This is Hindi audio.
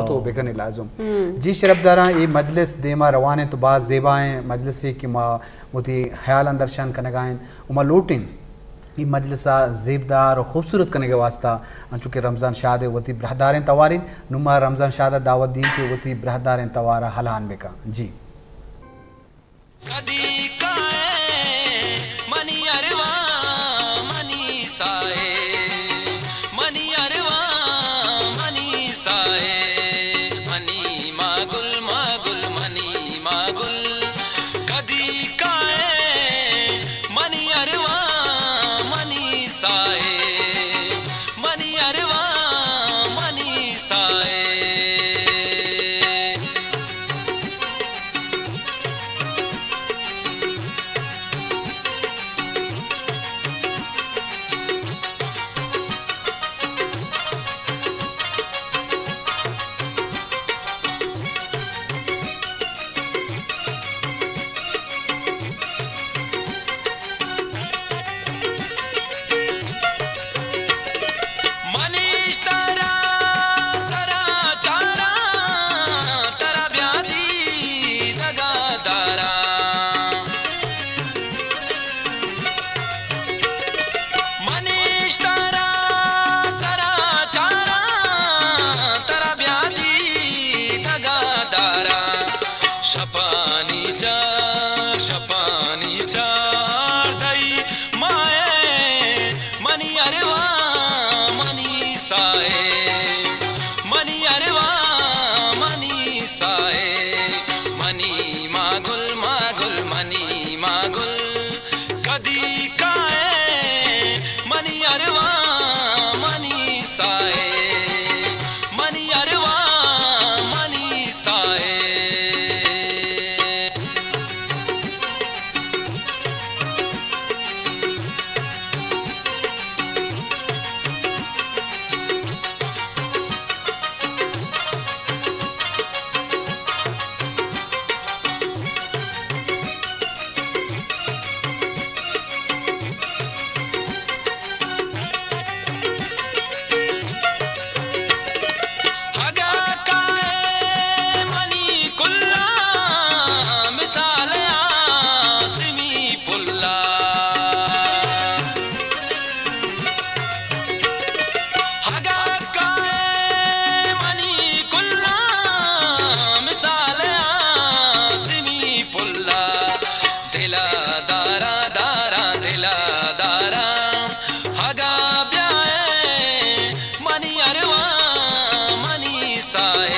तो बेकन लाजुम जी शरफदारा ये मजलिस देमा रवान तो बाज जेबाएँ मजलिस कि माँ मोती ख्याल अंदरशान कनगाएँ उमा लोटिन ये मजलिसा जेबदार और खूबसूरत करने के वास्ता चूँकि रमज़ान शाद वती बरहदारें तवारिन नुमा रमज़ान शाद दावत दी के वती बरहदारें तवारा हलान बेका जी साए